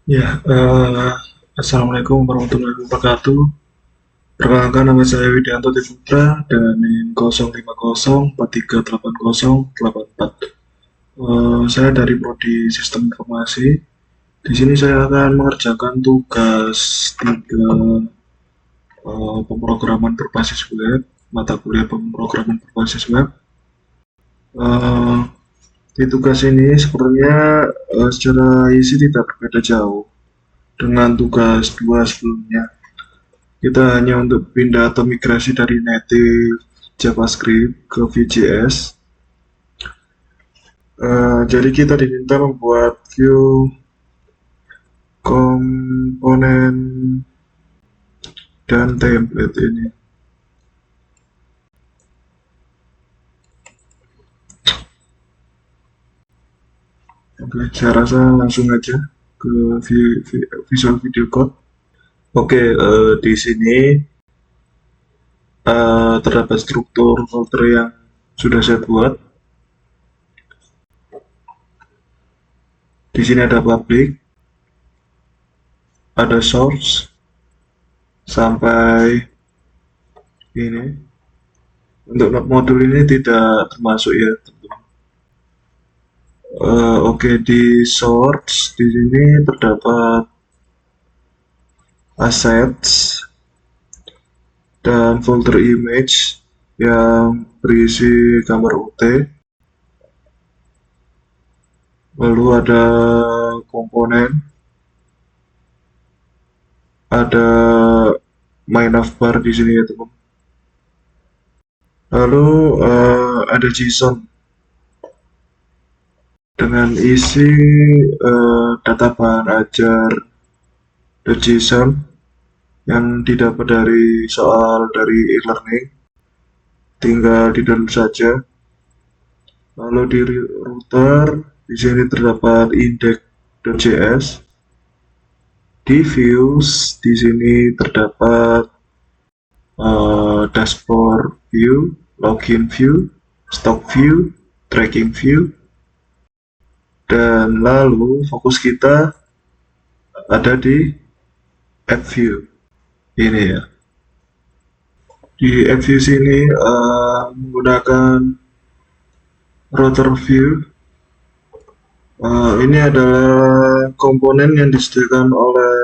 Ya, Assalamualaikum warahmatullahi wabarakatuh. Perkenalkan nama saya Widianto Triputra dengan NIM 050438084. Saya dari Prodi Sistem Informasi. Di sini saya akan mengerjakan tugas 3 pemrograman berbasis web, mata kuliah pemrograman berbasis web. Eh, di tugas ini sebenarnya secara isi tidak berbeda jauh dengan tugas 2 sebelumnya. Kita hanya untuk pindah atau migrasi dari native JavaScript ke Vue.js. Jadi kita diminta membuat view komponen dan template ini. Oke, saya rasa langsung aja ke Visual Video Code. Oke, di sini terdapat struktur folder yang sudah saya buat. Di sini ada public, ada source, sampai ini. Untuk modul ini tidak termasuk ya, teman-teman. Oke, di source di sini terdapat assets dan folder image yang berisi gambar UT. Lalu ada komponen, ada my navbar di sini ya teman. Lalu ada JSON dengan isi data bahan ajar .json yang didapat dari soal dari e-learning, tinggal di download saja. Lalu di router di sini terdapat index.js. Di views di sini terdapat dashboard view, login view, stock view, tracking view, dan lalu fokus kita ada di app view ini ya. Di app view sini menggunakan router view. Ini adalah komponen yang disediakan oleh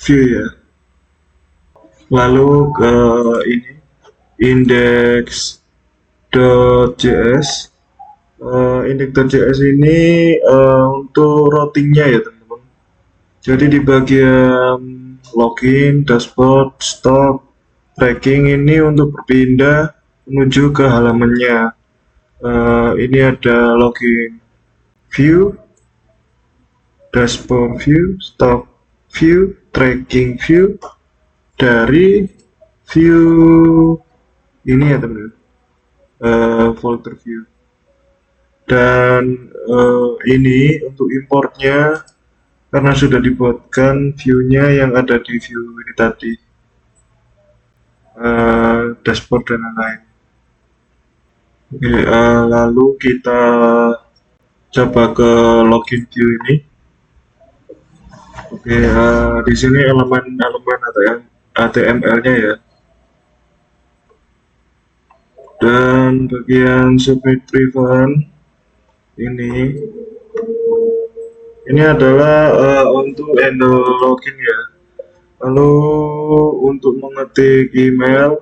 view ya. Lalu ke ini index.js. Index.js ini untuk routingnya ya teman-teman. Jadi di bagian login, dashboard, stock, tracking ini untuk berpindah menuju ke halamannya. Ini ada login view, dashboard view, stock view, tracking view dari view ini ya teman-teman, folder view. Dan ini untuk importnya karena sudah dibuatkan view-nya yang ada di view ini tadi, dashboard dan lain-lain. Oke, lalu kita coba ke login view ini. Oke, di sini elemen-elemen HTML-nya ya. Dan bagian submit prevent ini adalah untuk handle login ya. Lalu untuk mengetik email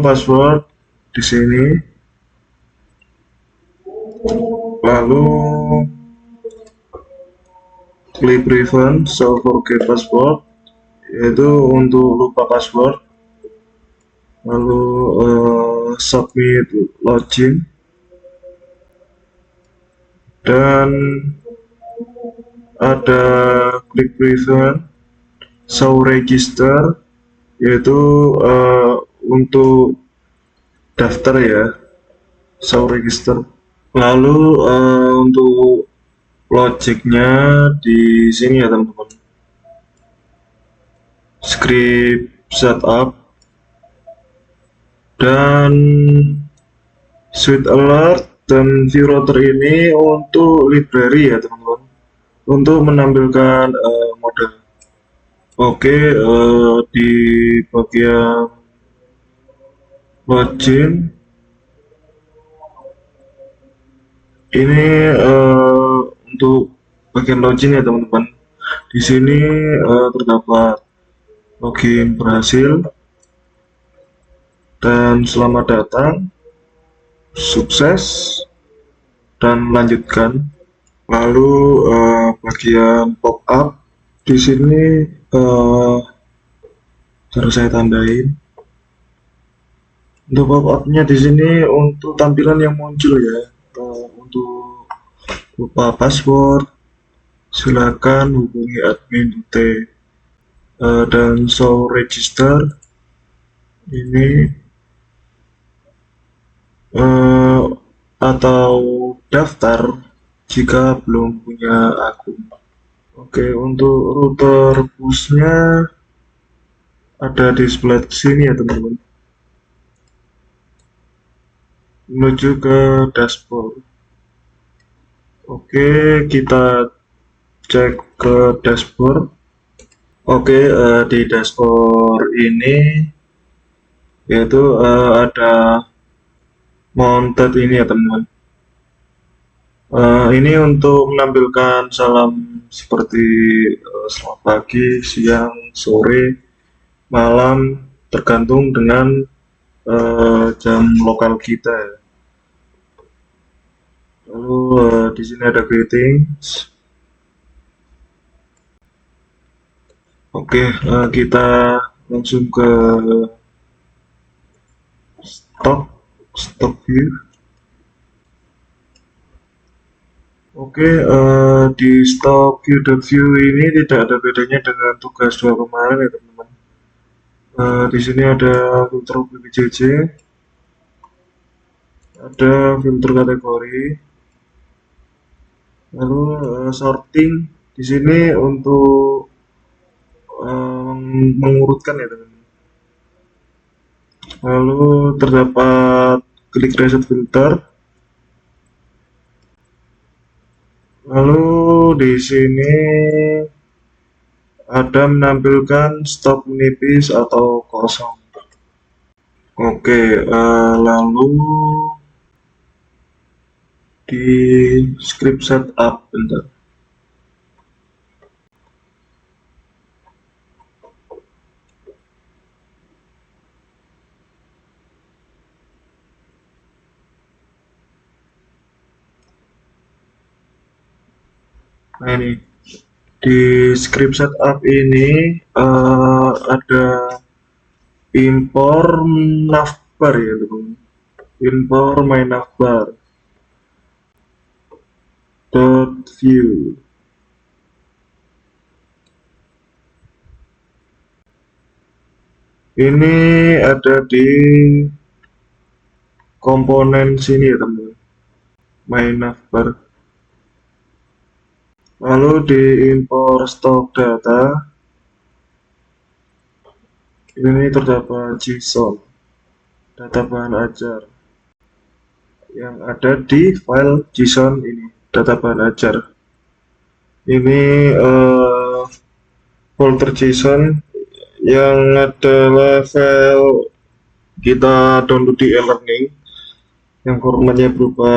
password di sini. Lalu klik prevent so forget password, yaitu untuk lupa password. Lalu submit login, dan ada klik prevent show register, yaitu untuk daftar ya, show register. Lalu untuk logiknya di sini ya teman-teman, script setup dan switch alert dan view router ini untuk library ya teman-teman. untuk menampilkan model. Oke, di bagian login ini untuk bagian login ya teman-teman. Di sini terdapat login berhasil dan selamat datang, sukses, dan lanjutkan. Lalu bagian pop up di sini harus saya tandain. Untuk pop up-nya di sini untuk tampilan yang muncul ya. Untuk lupa password, silakan hubungi admin UT dan show register ini atau daftar jika belum punya akun. Oke, untuk router busnya ada di sebelah sini ya teman-teman, menuju ke dashboard. Oke, kita cek ke dashboard. Oke, di dashboard ini yaitu ada mounted ini ya teman-teman. Ini untuk menampilkan salam seperti selamat pagi, siang, sore, malam, tergantung dengan jam lokal kita. Lalu di sini ada greetings. Oke, kita langsung ke stock view. Oke, di stock view ini tidak ada bedanya dengan tugas 2 kemarin ya teman-teman. Di sini ada filter BPJJ, ada filter kategori, lalu sorting di sini untuk mengurutkan ya teman-teman. Lalu terdapat klik reset filter. Lalu di sini ada menampilkan stop menipis atau kosong. Oke, lalu di script setup bentar. Nah ini di script setup ini ada import navbar ya teman-teman. Import my navbar .view. Ini ada di komponen sini ya teman-teman, my navbar. Lalu di import stock data ini terdapat JSON, data bahan ajar yang ada di file JSON ini, data bahan ajar. Ini folder JSON yang adalah file kita download di e-learning yang formatnya berupa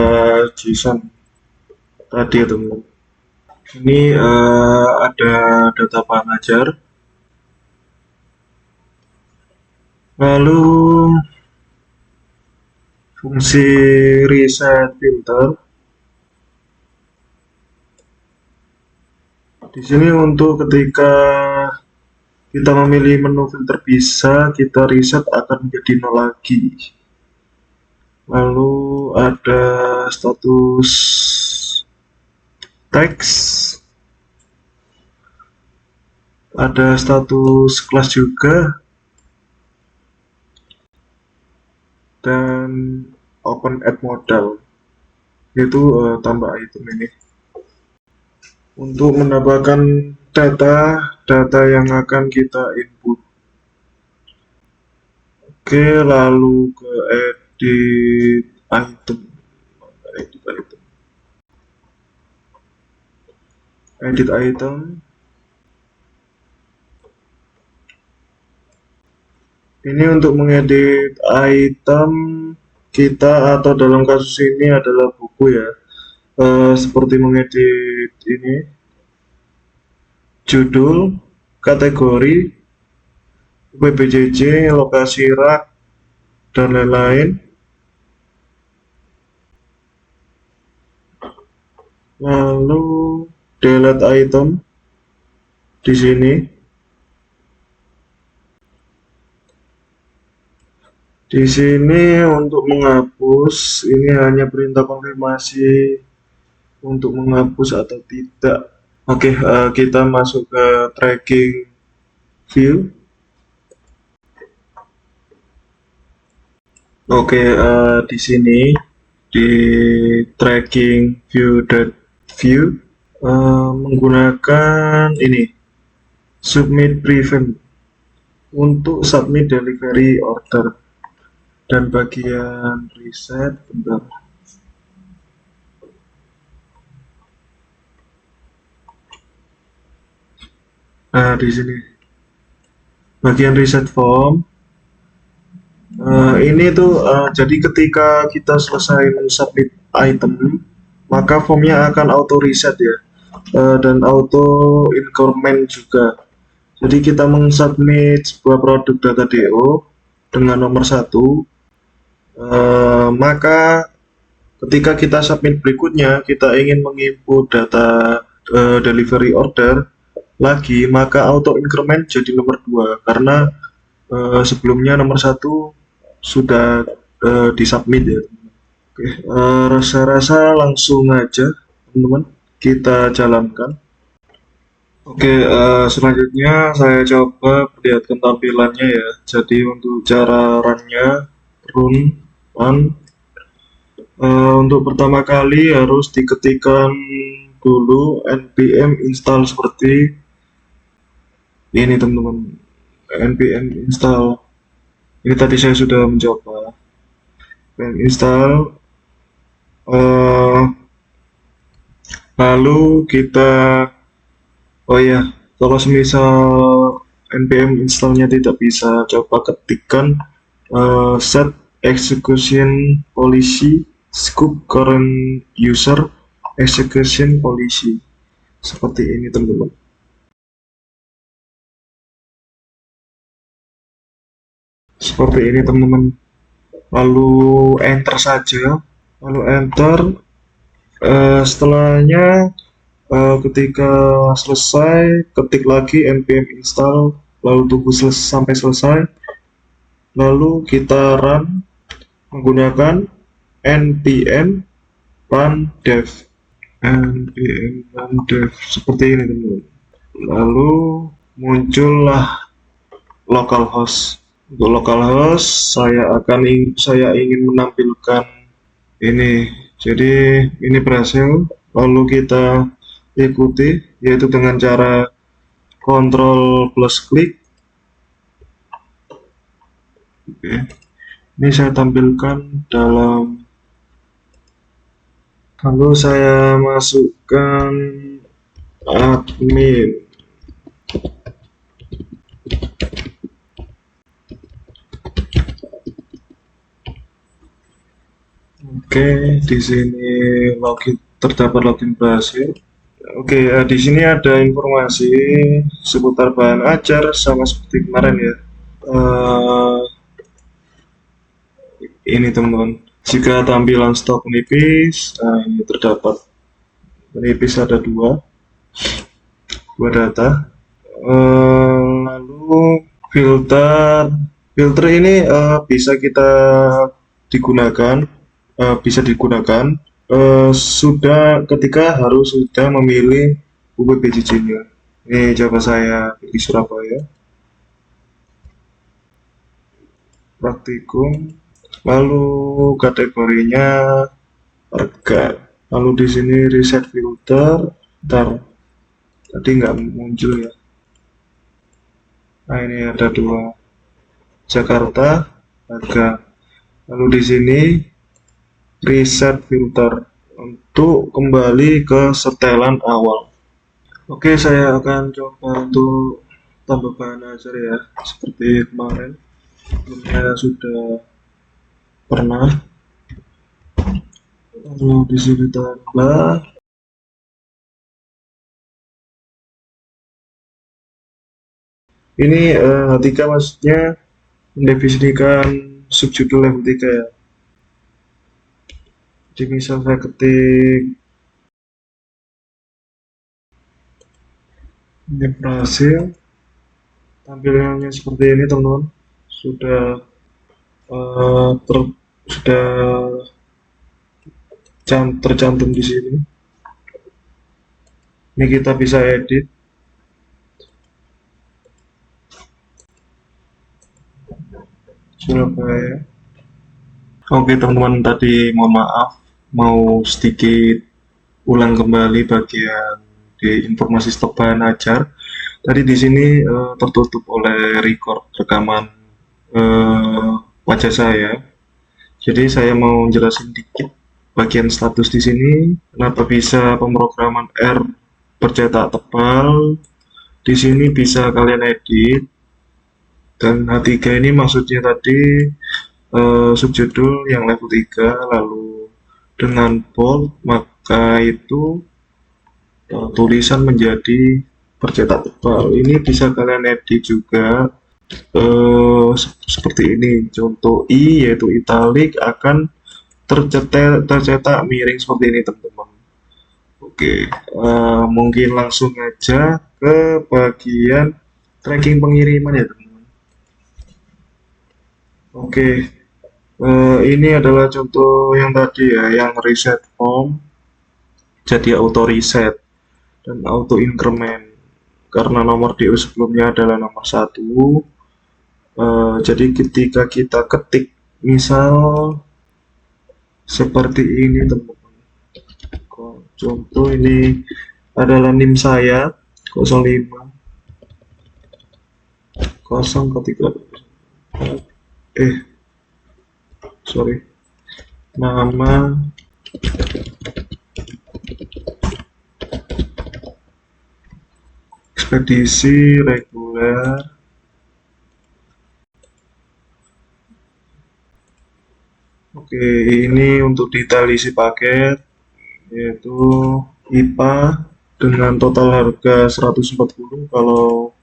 JSON tadi ya teman-teman. Ini ada data bahan ajar. Lalu fungsi reset filter. Di sini untuk ketika kita memilih menu filter bisa kita reset akan menjadi 0 lagi. Lalu ada status teks, ada status kelas juga, dan open add modal, yaitu tambah item ini untuk menambahkan data yang akan kita input. Oke, lalu ke edit item. edit item. Ini untuk mengedit item kita, atau dalam kasus ini adalah buku ya. Seperti mengedit ini judul, kategori, PBJJ, lokasi rak, dan lain-lain. Lalu delete item di sini. Di sini untuk menghapus, ini hanya perintah konfirmasi untuk menghapus atau tidak. Oke, kita masuk ke tracking view. Oke, di sini di tracking view menggunakan ini submit prevent untuk submit delivery order, dan bagian reset, bentar. Nah, di sini bagian reset form. Ini tuh jadi ketika kita selesai men-submit item, maka formnya akan auto reset ya, dan auto increment juga. Jadi kita mensubmit sebuah produk data DO dengan nomor 1, maka ketika kita submit berikutnya, kita ingin menginput data delivery order lagi, maka auto increment jadi nomor 2 karena sebelumnya nomor 1 sudah disubmit ya. Oke, rasa-rasa langsung aja teman-teman kita jalankan. Oke, selanjutnya saya coba perlihatkan tampilannya ya. Jadi untuk cara run-nya, run. Untuk pertama kali harus diketikkan dulu npm install seperti ini teman-teman. npm install. Ini tadi saya sudah mencoba. npm install. Lalu kita, oh ya, kalau semisal npm installnya tidak bisa, coba ketikkan set execution policy scope current user execution policy, seperti ini teman-teman. Seperti ini teman-teman. Lalu enter saja. Lalu enter. Setelahnya ketika selesai, ketik lagi npm install, lalu tunggu sampai selesai. Lalu kita run menggunakan npm run dev. npm run dev seperti ini teman-teman. Lalu muncullah localhost. Untuk localhost saya ingin menampilkan ini. Jadi ini berhasil. Lalu kita ikuti, yaitu dengan cara Ctrl plus klik. Oke. Ini saya tampilkan dalam, lalu saya masukkan admin. Oke, di sini terdapat login berhasil. Oke, di sini ada informasi seputar bahan ajar sama seperti kemarin ya. Ini teman-teman, jika tampilan stok menipis, nah ini terdapat menipis ada dua data. Lalu filter ini bisa digunakan ketika harus sudah memilih UPBJJ-nya. Ini coba saya pilih Surabaya, praktikum, lalu kategorinya harga, lalu di sini reset filter. Tadi nggak muncul ya. Nah ini ada dua, Jakarta, harga. Lalu di sini reset filter untuk kembali ke setelan awal. Oke, saya akan coba untuk tambah bahan ajar ya, seperti kemarin. Sebelumnya sudah pernah. Lalu di sini tambah. Ini H3 maksudnya mendefinisikan subjudul level 3 ya. Jadi misal saya ketik ini berhasil, tampilannya seperti ini teman-teman. Sudah eh, ter- sudah tercantum di sini. Ini kita bisa edit. Surabaya. Oke teman-teman, tadi mohon maaf, mau sedikit ulang kembali bagian di informasi stok bahan ajar. Tadi di sini tertutup oleh record rekaman eh, wajah saya. Jadi saya mau jelasin dikit bagian status di sini. Kenapa bisa pemrograman R bercetak tebal? Di sini bisa kalian edit. Dan H3 ini maksudnya tadi subjudul yang level 3, lalu dengan bold maka itu tulisan menjadi bercetak tebal. Ini bisa kalian edit juga seperti ini. Contoh I yaitu italic akan tercetak miring seperti ini teman-teman. Oke, mungkin langsung aja ke bagian tracking pengiriman ya teman-teman. Oke, ini adalah contoh yang tadi ya, yang reset form jadi auto reset dan auto increment karena nomor DO sebelumnya adalah nomor 1. Jadi ketika kita ketik misal seperti ini teman-teman, contoh ini adalah NIM saya 05 0 ketika sorry, nama ekspedisi reguler. Oke, ini untuk detail isi paket yaitu IPA dengan total harga 140, kalau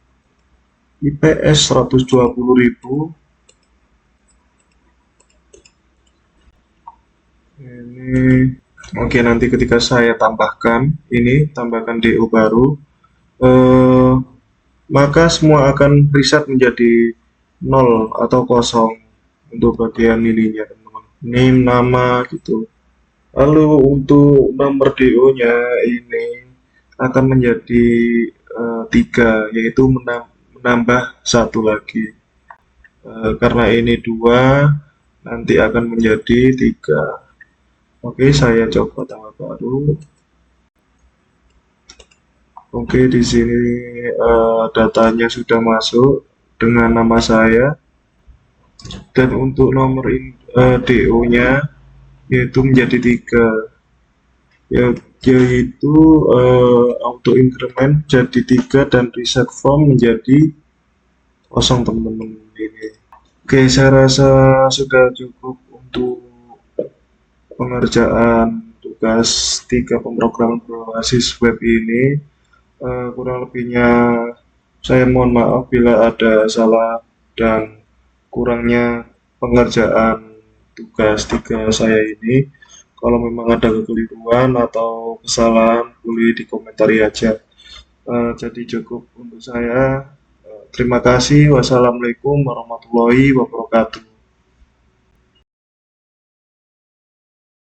IPS 120.000. Ini oke, nanti ketika saya tambahkan ini, tambahkan DO baru, maka semua akan reset menjadi 0 atau kosong untuk bagian ininya teman-teman. Name, nama gitu. Lalu untuk nomor DO-nya ini akan menjadi 3, yaitu menambah satu lagi. Karena ini 2, nanti akan menjadi 3. Oke, saya coba tambah baru. Oke, di sini datanya sudah masuk dengan nama saya. Dan untuk nomor DO-nya yaitu menjadi 3, yaitu auto increment jadi 3 dan reset form menjadi kosong teman-teman ini. Oke, saya rasa sudah cukup untuk pengerjaan tugas 3 pemrograman berbasis web ini. Kurang lebihnya saya mohon maaf bila ada salah dan kurangnya pengerjaan tugas 3 saya ini. Kalau memang ada kekeliruan atau kesalahan boleh dikomentari aja. Jadi cukup untuk saya. Terima kasih. Wassalamualaikum warahmatullahi wabarakatuh.